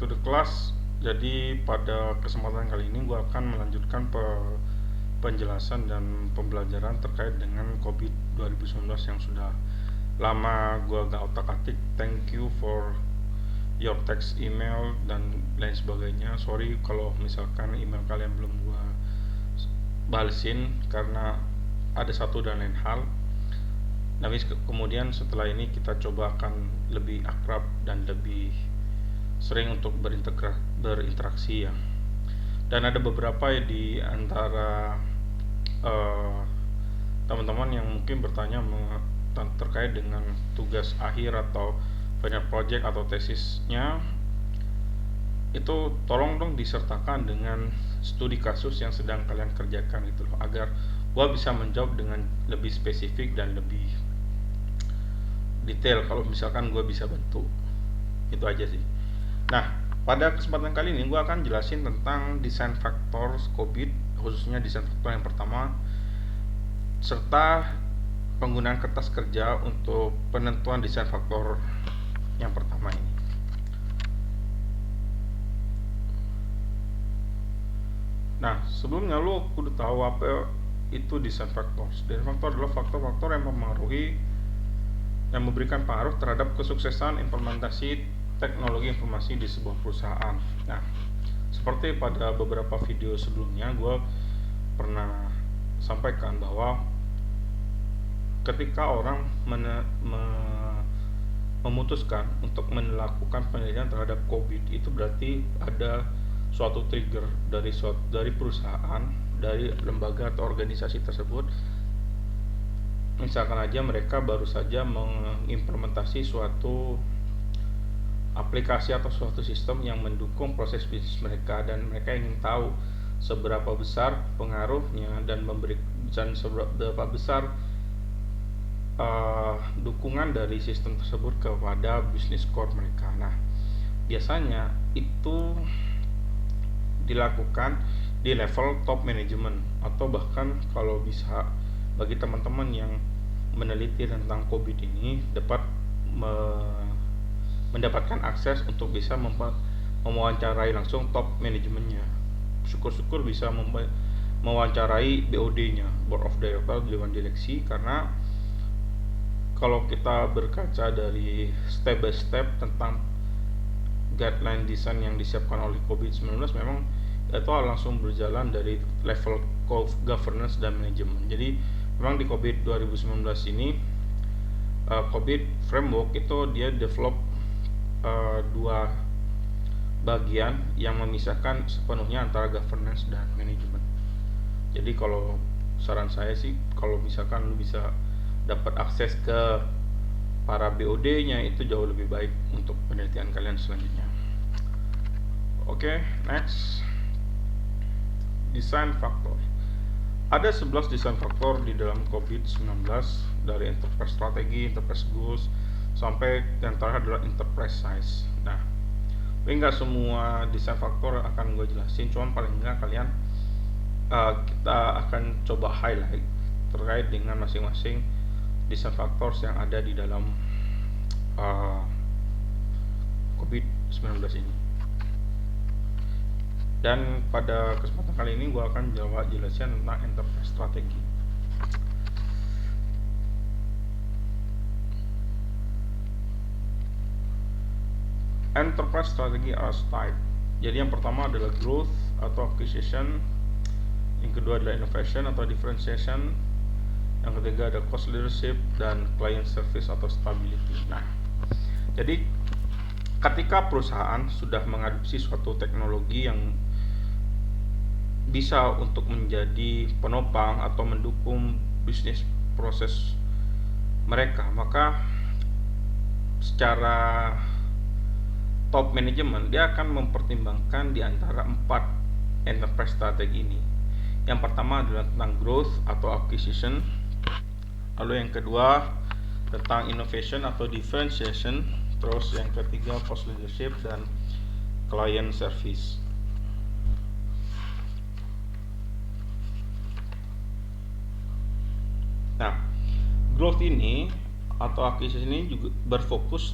to the class. Jadi pada kesempatan kali ini gue akan melanjutkan penjelasan dan pembelajaran terkait dengan COVID 2019 yang sudah lama gue gak otak-atik. Thank you for your text, email, dan lain sebagainya. Sorry kalau misalkan email kalian belum gue balesin karena ada satu dan lain hal. Tapi kemudian setelah ini kita coba akan lebih akrab dan lebih sering untuk berinteraksi ya. Dan ada beberapa di antara teman-teman yang mungkin bertanya terkait dengan tugas akhir atau final project atau tesisnya, itu tolong dong disertakan dengan studi kasus yang sedang kalian kerjakan gitu loh, agar gua bisa menjawab dengan lebih spesifik dan lebih detail kalau misalkan gua bisa bantu. Itu aja sih. Nah, pada kesempatan kali ini gue akan jelasin tentang desain faktor COVID, khususnya desain faktor yang pertama, serta penggunaan kertas kerja untuk penentuan desain faktor yang pertama ini. Nah, sebelumnya lo kudu tahu apa itu desain faktor. Desain faktor adalah faktor-faktor yang memberikan pengaruh terhadap kesuksesan implementasi teknologi informasi di sebuah perusahaan. Nah, seperti pada beberapa video sebelumnya gue pernah sampaikan bahwa ketika orang memutuskan untuk melakukan penelitian terhadap COVID, itu berarti ada suatu trigger dari perusahaan, dari lembaga atau organisasi tersebut. Misalkan aja mereka baru saja mengimplementasi suatu aplikasi atau suatu sistem yang mendukung proses bisnis mereka, dan mereka ingin tahu seberapa besar pengaruhnya dan seberapa besar dukungan dari sistem tersebut kepada bisnis core mereka. Nah, biasanya itu dilakukan di level top management, atau bahkan kalau bisa bagi teman-teman yang meneliti tentang COVID ini dapat mendapatkan akses untuk bisa mewawancarai langsung top manajemennya. Syukur-syukur bisa mewawancarai BOD-nya, Board of Directors, Dewan Direksi, karena kalau kita berkaca dari step by step tentang guideline desain yang disiapkan oleh COVID-19, memang itu langsung berjalan dari level governance dan manajemen. Jadi memang di COVID 2019 ini COVID framework itu dia develop dua bagian yang memisahkan sepenuhnya antara governance dan manajemen. Jadi kalau saran saya sih, kalau misalkan lu bisa dapat akses ke para BOD-nya, itu jauh lebih baik untuk penelitian kalian selanjutnya. Oke, next. Desain faktor. Ada 11 desain faktor di dalam COVID-19, dari enterprise strategi, enterprise goals, sampai yang terakhir adalah enterprise size. Nah, enggak semua desain faktor akan gue jelasin, cuman paling enggak kalian kita akan coba highlight terkait dengan masing-masing desain faktor yang ada di dalam COVID-19 ini. Dan pada kesempatan kali ini gue akan jelasin tentang enterprise strategi. Enterprise strategy as type. Jadi yang pertama adalah growth atau acquisition, yang kedua adalah innovation atau differentiation, yang ketiga ada cost leadership, dan client service atau stability. Nah, jadi ketika perusahaan sudah mengadopsi suatu teknologi yang bisa untuk menjadi penopang atau mendukung bisnis proses mereka, maka secara top manajemen dia akan mempertimbangkan di antara 4 enterprise strategi ini. Yang pertama adalah tentang growth atau acquisition, lalu yang kedua tentang innovation atau differentiation, terus yang ketiga cost leadership dan client service. Nah, growth ini atau acquisition ini juga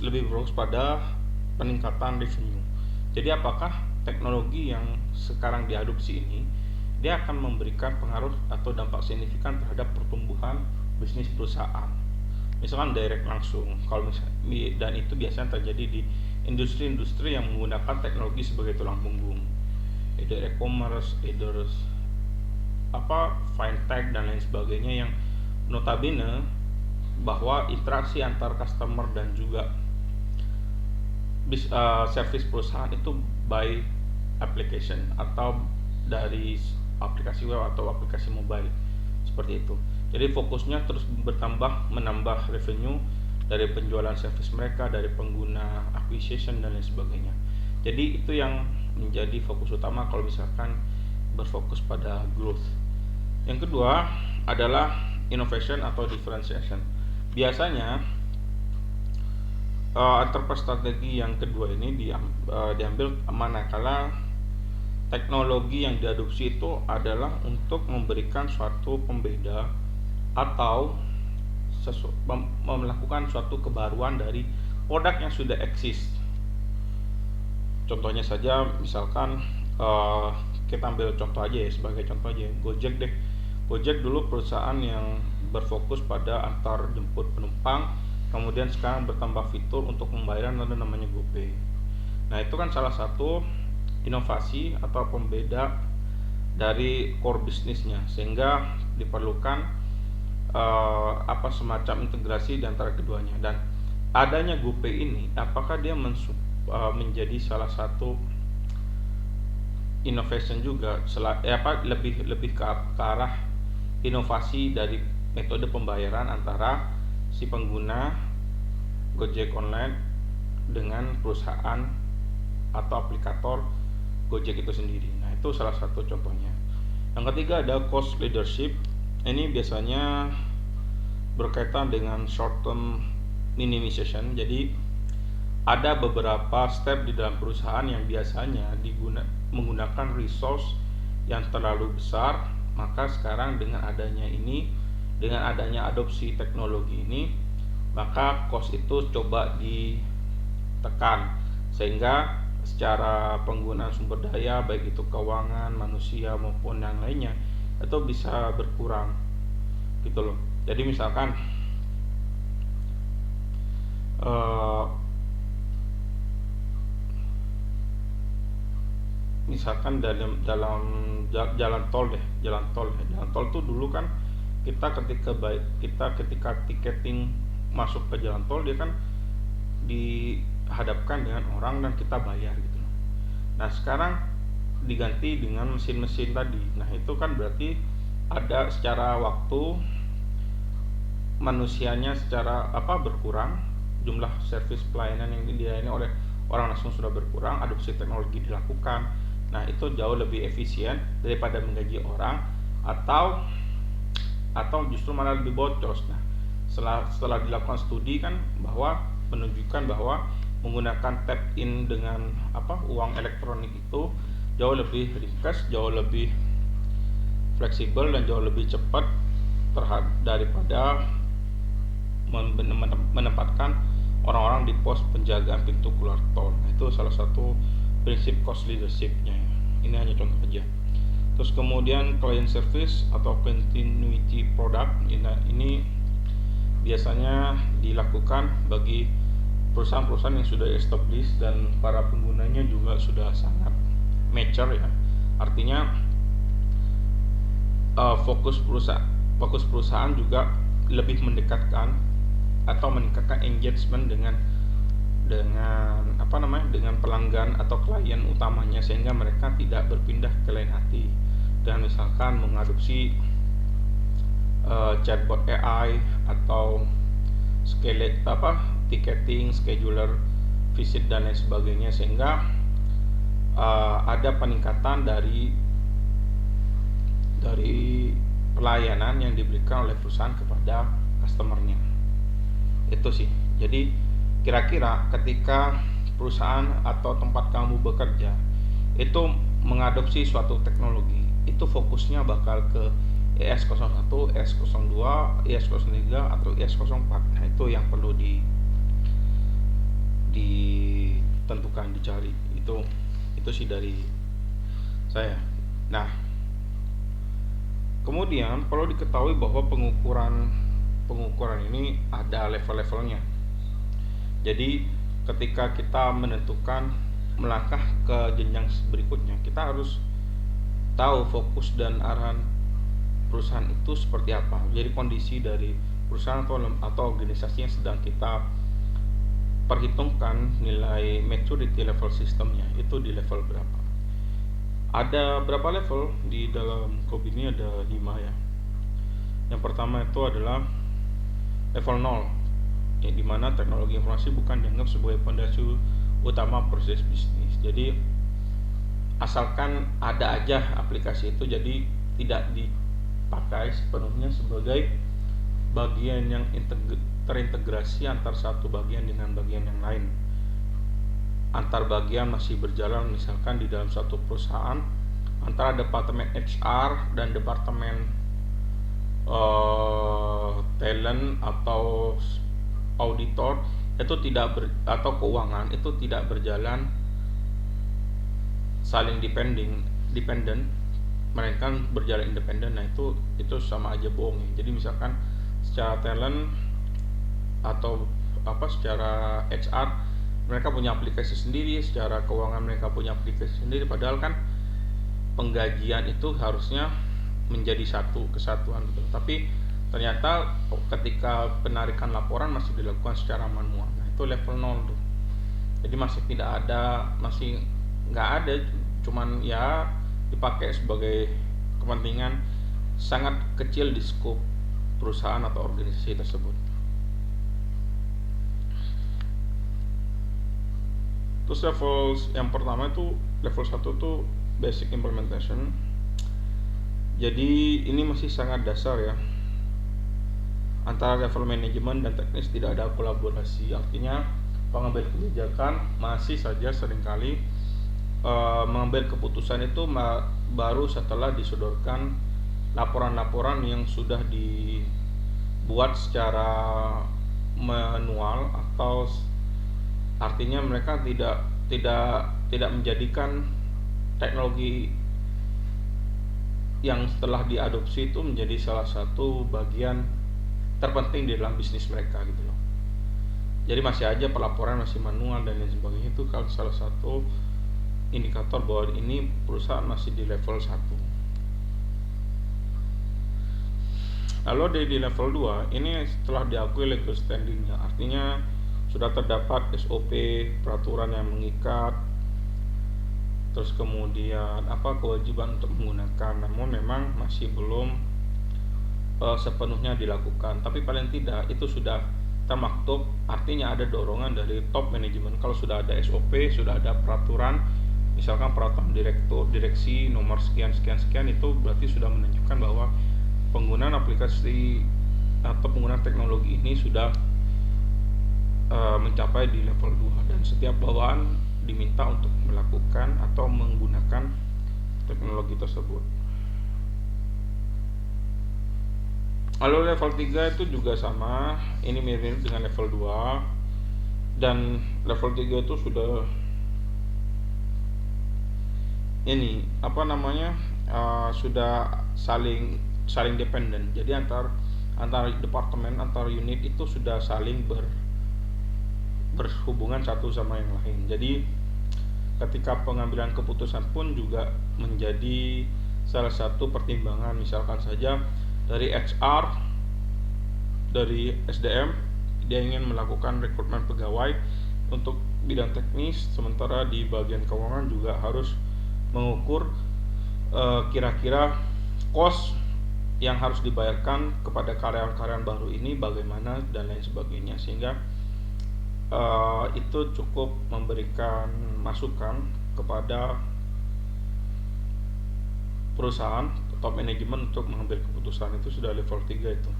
lebih berfokus pada peningkatan revenue. Jadi apakah teknologi yang sekarang diadopsi ini dia akan memberikan pengaruh atau dampak signifikan terhadap pertumbuhan bisnis perusahaan? Misalkan direct langsung, kalau dan itu biasanya terjadi di industri-industri yang menggunakan teknologi sebagai tulang punggung, either e-commerce, either fintech dan lain sebagainya, yang notabene bahwa interaksi antar customer dan juga service perusahaan itu by application atau dari aplikasi web atau aplikasi mobile seperti itu. Jadi fokusnya terus bertambah, menambah revenue dari penjualan service mereka, dari pengguna acquisition dan lain sebagainya. Jadi itu yang menjadi fokus utama kalau misalkan berfokus pada growth. Yang kedua adalah innovation atau differentiation. Biasanya enterprise strategi yang kedua ini diambil manakala teknologi yang diadopsi itu adalah untuk memberikan suatu pembeda atau melakukan suatu kebaruan dari produk yang sudah eksis. Contohnya saja, misalkan kita ambil contoh aja ya, sebagai contoh aja, Gojek deh. Gojek dulu perusahaan yang berfokus pada antar jemput penumpang, kemudian sekarang bertambah fitur untuk pembayaran, ada namanya GoPay. Nah itu kan salah satu inovasi atau pembeda dari core bisnisnya, sehingga diperlukan semacam integrasi di antara keduanya. Dan adanya GoPay ini, apakah dia menjadi salah satu innovation juga, lebih ke arah inovasi dari metode pembayaran antara si pengguna Gojek Online dengan perusahaan atau aplikator Gojek itu sendiri. Nah itu salah satu contohnya. Yang ketiga ada cost leadership. Ini biasanya berkaitan dengan short term minimization. Jadi ada beberapa step di dalam perusahaan yang biasanya menggunakan resource yang terlalu besar. Maka sekarang dengan adanya adopsi teknologi ini, maka cost itu coba ditekan, sehingga secara penggunaan sumber daya baik itu keuangan, manusia maupun yang lainnya itu bisa berkurang gitu loh. Jadi misalkan dalam jalan tol tuh dulu kan ketika tiketing masuk ke jalan tol, dia kan dihadapkan dengan orang dan kita bayar gitu. Nah sekarang diganti dengan mesin-mesin tadi. Nah itu kan berarti ada secara waktu manusianya secara berkurang, jumlah service pelayanan yang dilayani oleh orang langsung sudah berkurang, adopsi teknologi dilakukan. Nah itu jauh lebih efisien daripada menggaji orang atau justru malah lebih boncos. Nah setelah dilakukan studi kan menunjukkan bahwa menggunakan tap in dengan uang elektronik itu jauh lebih ringkas, jauh lebih fleksibel dan jauh lebih cepat daripada menempatkan orang-orang di pos penjagaan pintu keluar tol. Nah, itu salah satu prinsip cost leadership-nya. Ini hanya contoh saja. Terus kemudian client service atau continuity product, ini biasanya dilakukan bagi perusahaan-perusahaan yang sudah established dan para penggunanya juga sudah sangat mature ya. Artinya fokus perusahaan juga lebih mendekatkan atau meningkatkan engagement dengan pelanggan atau klien utamanya, sehingga mereka tidak berpindah ke lain hati dan misalkan mengadopsi chatbot AI atau ticketing, scheduler, visit dan lain sebagainya, sehingga ada peningkatan dari pelayanan yang diberikan oleh perusahaan kepada customernya. Itu sih. Jadi kira-kira ketika perusahaan atau tempat kamu bekerja itu mengadopsi suatu teknologi, itu fokusnya bakal ke ES01, ES02, ES03 atau ES04. Nah itu yang perlu ditentukan, dicari itu. Itu sih dari saya. Nah, kemudian perlu diketahui bahwa pengukuran ini ada level-levelnya. Jadi ketika kita menentukan melangkah ke jenjang berikutnya, kita harus tahu fokus dan arahan perusahaan itu seperti apa. Jadi kondisi dari perusahaan atau organisasi yang sedang kita perhitungkan nilai maturity level sistemnya itu di level berapa. Ada berapa level di dalam klub ini? Ada 5 ya. Yang pertama itu adalah level 0, ya, di mana teknologi informasi bukan dianggap sebagai fondasi utama proses bisnis. Jadi asalkan ada aja aplikasi itu, jadi tidak dipakai sepenuhnya sebagai bagian yang terintegrasi antar satu bagian dengan bagian yang lain. Antar bagian masih berjalan, misalkan di dalam satu perusahaan antara departemen HR dan departemen talent atau auditor itu atau keuangan itu tidak berjalan saling dependent, melainkan berjalan independen. Nah itu sama aja bohong ya. Jadi misalkan secara talent atau secara HR mereka punya aplikasi sendiri, secara keuangan mereka punya aplikasi sendiri, padahal kan penggajian itu harusnya menjadi satu kesatuan gitu. Tapi ternyata ketika penarikan laporan masih dilakukan secara manual. Nah itu level 0 tuh. Jadi masih nggak ada, cuman ya dipakai sebagai kepentingan sangat kecil di skop perusahaan atau organisasi tersebut. Terus level yang pertama itu level 1 tuh basic implementation. Jadi ini masih sangat dasar ya. Antara level manajemen dan teknis tidak ada kolaborasi. Artinya pengambil kebijakan masih saja seringkali mengambil keputusan itu baru setelah disodorkan laporan-laporan yang sudah dibuat secara manual, atau artinya mereka tidak menjadikan teknologi yang setelah diadopsi itu menjadi salah satu bagian terpenting di dalam bisnis mereka gitu loh. Jadi masih aja pelaporan masih manual dan lain sebagainya. Itu kalau salah satu indikator bahwa ini perusahaan masih di level 1. Lalu di level 2 ini setelah diakui legal standingnya, artinya sudah terdapat SOP, peraturan yang mengikat, terus kemudian kewajiban untuk menggunakan, namun memang masih belum sepenuhnya dilakukan. Tapi paling tidak itu sudah termaktub, artinya ada dorongan dari top manajemen. Kalau sudah ada SOP, sudah ada peraturan, misalkan peraturan direksi nomor sekian, itu berarti sudah menunjukkan bahwa penggunaan aplikasi atau penggunaan teknologi ini sudah mencapai di level 2, dan setiap bawahan diminta untuk melakukan atau menggunakan teknologi tersebut. Lalu level 3 itu juga sama, ini mirip dengan level 2, dan level 3 itu sudah sudah saling dependen. Jadi antar departemen, antar unit itu sudah saling berhubungan satu sama yang lain. Jadi ketika pengambilan keputusan pun juga menjadi salah satu pertimbangan. Misalkan saja dari HR, dari SDM, dia ingin melakukan rekrutmen pegawai untuk bidang teknis, sementara di bagian keuangan juga harus mengukur kira-kira cost yang harus dibayarkan kepada karyawan-karyawan baru ini bagaimana dan lain sebagainya, sehingga itu cukup memberikan masukan kepada perusahaan top manajemen untuk mengambil keputusan. Itu sudah level 3 itu.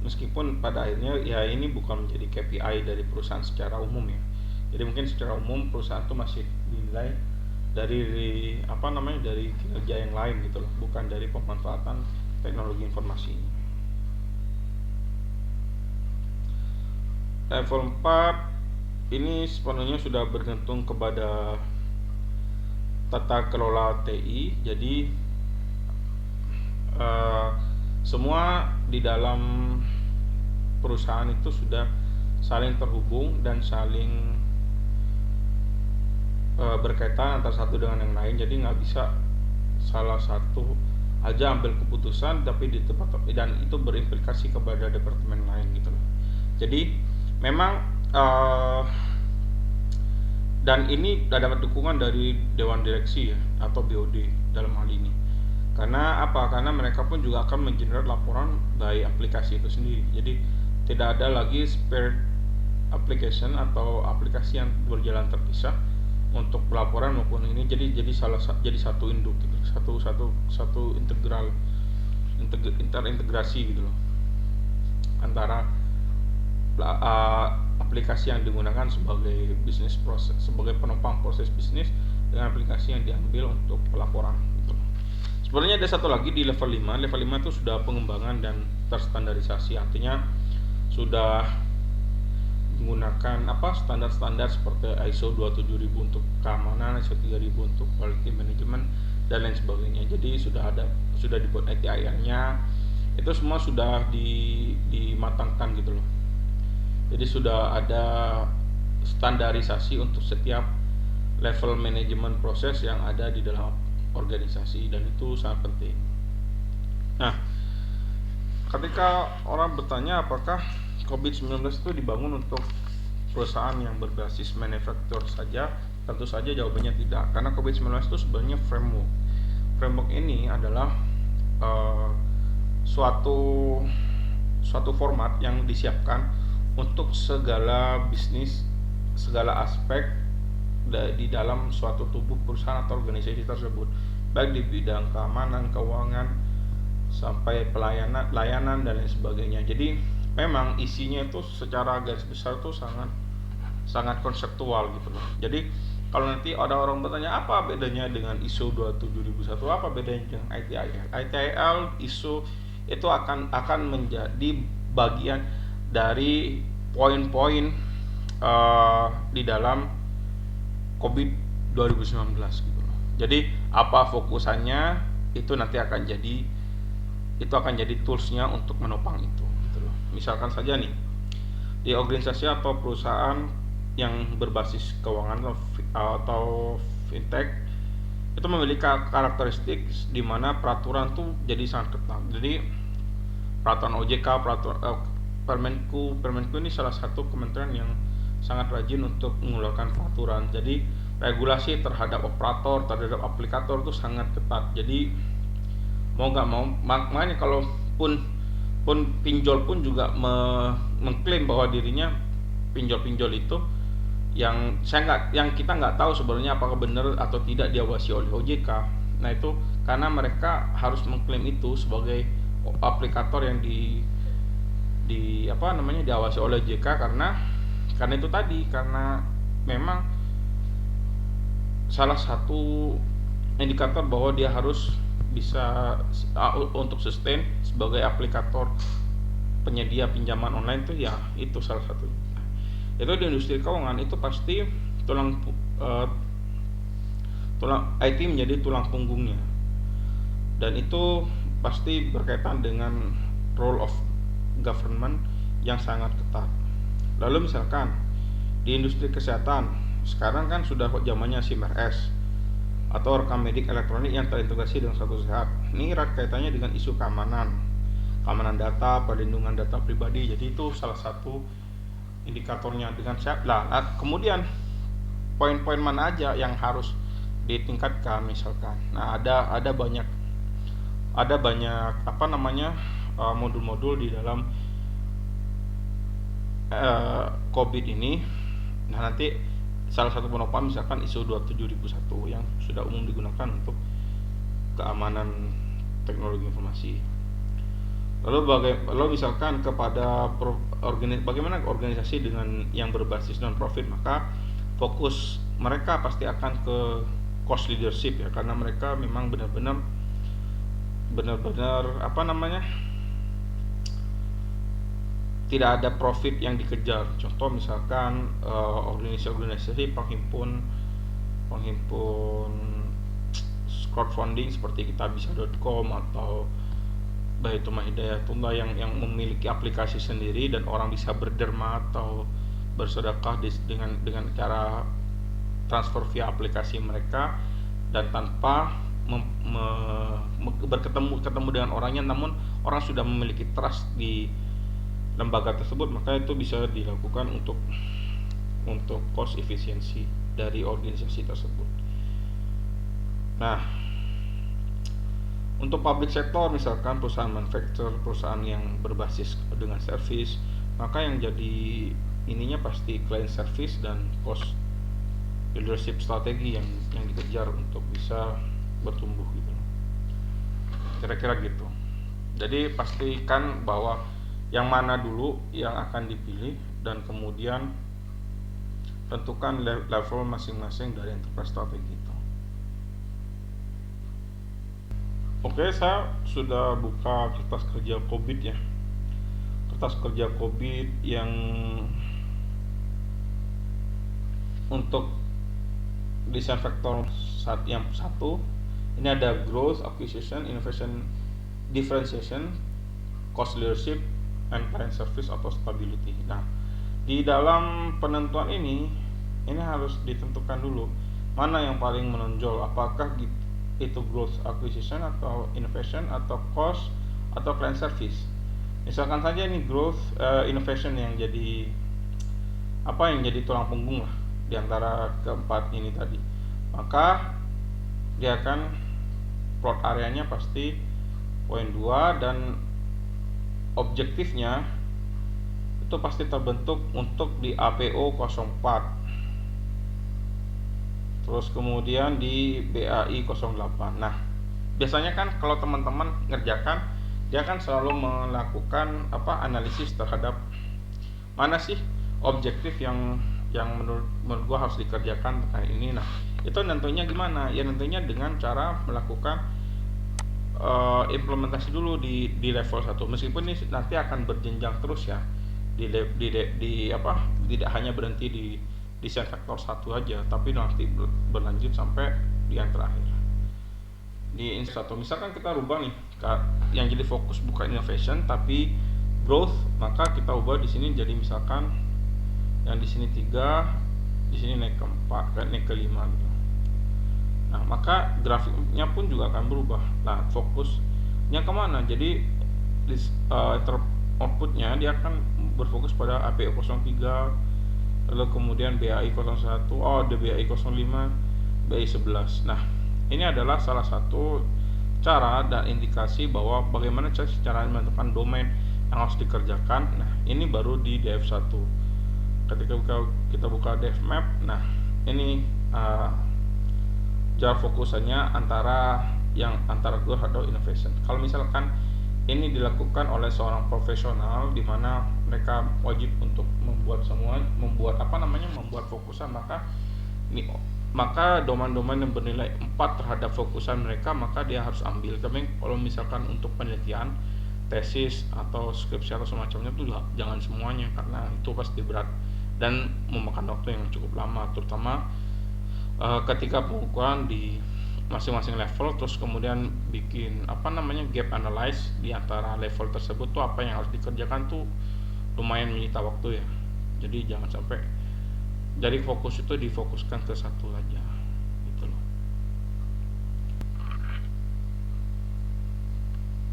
Meskipun pada akhirnya ya ini bukan menjadi KPI dari perusahaan secara umum ya. Jadi mungkin secara umum perusahaan itu masih dinilai dari dari kinerja yang lain gitu loh, bukan dari pemanfaatan teknologi informasi ini. Level 4 ini sepenuhnya sudah bergantung kepada tata kelola TI. Jadi eh, semua di dalam perusahaan itu sudah saling terhubung dan saling berkaitan antara satu dengan yang lain. Jadi nggak bisa salah satu aja ambil keputusan tapi di tempat dan itu berimplikasi kepada departemen lain gitu loh. Jadi memang dan ini dapat dukungan dari Dewan Direksi ya atau BOD dalam hal ini. Karena apa? Karena mereka pun juga akan mengenerate laporan dari aplikasi itu sendiri. Jadi tidak ada lagi spare application atau aplikasi yang berjalan terpisah untuk pelaporan maupun ini. Jadi jadi satu induk gitu, satu interintegrasi gitu loh antara aplikasi yang digunakan sebagai bisnis proses, sebagai penopang proses bisnis dengan aplikasi yang diambil untuk pelaporan gitu. Sebenarnya ada satu lagi di level 5. Level 5 itu sudah pengembangan dan terstandarisasi, artinya sudah menggunakan standar-standar seperti ISO 27000 untuk keamanan, ISO 3000 untuk quality management dan lain sebagainya. Jadi sudah dibuat ITIL-nya, itu semua sudah dimatangkan gitu loh. Jadi sudah ada standarisasi untuk setiap level manajemen proses yang ada di dalam organisasi dan itu sangat penting. Nah, ketika orang bertanya apakah COVID-19 itu dibangun untuk perusahaan yang berbasis manufacture saja, tentu saja jawabannya tidak, karena COVID-19 itu sebenarnya framework. Framework ini adalah suatu format yang disiapkan untuk segala bisnis, segala aspek di dalam suatu tubuh perusahaan atau organisasi tersebut, baik di bidang keamanan, keuangan, sampai layanan dan lain sebagainya. Jadi memang isinya itu secara garis besar itu sangat konseptual gitu loh. Jadi kalau nanti ada orang bertanya apa bedanya dengan ISO 27001, apa bedanya dengan ITIL, ISO itu akan menjadi bagian dari poin-poin di dalam COVID 2019 gitu loh. Jadi apa fokusannya itu nanti akan jadi toolsnya untuk menopang itu gitu loh. Misalkan saja nih di organisasi atau perusahaan yang berbasis keuangan atau fintech itu memiliki karakteristik di mana peraturan tuh jadi sangat ketat. Jadi peraturan OJK, Permenku ini salah satu kementerian yang sangat rajin untuk mengeluarkan peraturan. Jadi regulasi terhadap operator, terhadap aplikator itu sangat ketat. Jadi mau nggak mau, makanya kalau pun pinjol pun juga mengklaim bahwa dirinya pinjol itu yang kita nggak tahu sebenarnya apakah benar atau tidak diawasi oleh OJK. Nah itu karena mereka harus mengklaim itu sebagai aplikator yang diawasi oleh OJK karena itu tadi, karena memang salah satu indikator bahwa dia harus bisa untuk sustain sebagai aplikator penyedia pinjaman online itu ya, itu salah satu. Itu di industri keuangan itu pasti tulang IT menjadi tulang punggungnya, dan itu pasti berkaitan dengan role of government yang sangat ketat. Lalu misalkan di industri kesehatan sekarang kan sudah zamannya SIM-RS atau rekam medik elektronik yang terintegrasi dengan satu sehat. Ini erat kaitannya dengan isu keamanan data, perlindungan data pribadi. Jadi itu salah satu indikatornya dengan sehat. Kemudian poin-poin mana aja yang harus ditingkatkan misalkan. Nah, ada banyak modul-modul di dalam COVID ini. Nah, nanti salah satu penopang misalkan ISO 27001 yang sudah umum digunakan untuk keamanan teknologi informasi. Lalu misalkan kepada bagaimana organisasi dengan yang berbasis non profit, maka fokus mereka pasti akan ke cost leadership ya, karena mereka memang benar-benar tidak ada profit yang dikejar. Contoh misalkan organisasi penghimpun crowdfunding seperti kitabisa.com atau Baitul Hidayatullah yang memiliki aplikasi sendiri dan orang bisa berderma atau bersedekah dengan cara transfer via aplikasi mereka dan tanpa ketemu dengan orangnya, namun orang sudah memiliki trust di lembaga tersebut, maka itu bisa dilakukan untuk cost efisiensi dari organisasi tersebut. Nah, untuk public sector misalkan perusahaan manufacturer, perusahaan yang berbasis dengan service, maka yang jadi ininya pasti client service dan cost leadership strategi yang dikejar untuk bisa bertumbuh gitu. Kira-kira gitu. Jadi pastikan bahwa yang mana dulu yang akan dipilih dan kemudian tentukan level masing-masing dari enterprise strategi itu. Oke, saya sudah buka kertas kerja COVID ya. Kertas kerja COVID yang untuk desain vektor yang satu, ini ada growth, acquisition, innovation, differentiation, cost leadership, and client service atau stability. Nah, di dalam penentuan ini harus ditentukan dulu mana yang paling menonjol, apakah itu growth, acquisition, atau innovation, atau cost, atau client service. Misalkan saja ini growth, innovation yang jadi tulang punggung lah di antara keempat ini tadi, maka dia akan plot areanya pasti poin 2 dan objektifnya itu pasti terbentuk untuk di APO 04, terus kemudian di BAI 08. Nah, biasanya kan kalau teman-teman ngerjakan, dia kan selalu melakukan analisis terhadap mana sih objektif yang menurut gua harus dikerjakan tentang ini. Nah, itu tentunya gimana? Ya tentunya dengan cara melakukan implementasi dulu di level 1. Meskipun ini nanti akan berjenjang terus ya. Tidak hanya berhenti di desain vektor 1 aja, tapi nanti berlanjut sampai di yang terakhir. Di satu misalkan kita rubah nih yang jadi fokus bukan innovation tapi growth, maka kita ubah di sini jadi misalkan yang di sini 3, di sini naik ke 4, naik ke 5 gitu. Nah, maka grafiknya pun juga akan berubah. Nah, fokusnya kemana? Jadi outputnya dia akan berfokus pada APO 03, lalu kemudian BAI 01, BAI 05, BAI 11. Nah, ini adalah salah satu cara dan indikasi bahwa bagaimana cara menentukan domain yang harus dikerjakan. Nah, ini baru di DF1. Ketika kita buka DevMap, nah ini jarak fokusannya antara growth atau innovation. Kalau misalkan ini dilakukan oleh seorang profesional di mana mereka wajib untuk membuat fokusan, maka domain-domain yang bernilai 4 terhadap fokusan mereka, maka dia harus ambil. Tapi kalau misalkan untuk penelitian, tesis atau skripsi atau semacamnya itu jangan semuanya, karena itu pasti berat dan memakan waktu yang cukup lama, terutama ketika pengukuran di masing-masing level, terus kemudian bikin gap analyze di antara level tersebut tuh apa yang harus dikerjakan tuh lumayan menyita waktu ya. Jadi jangan sampai dari fokus itu difokuskan ke satu aja gitu loh.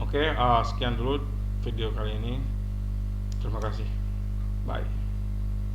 Oke, sekian dulu video kali ini. Terima kasih. Bye.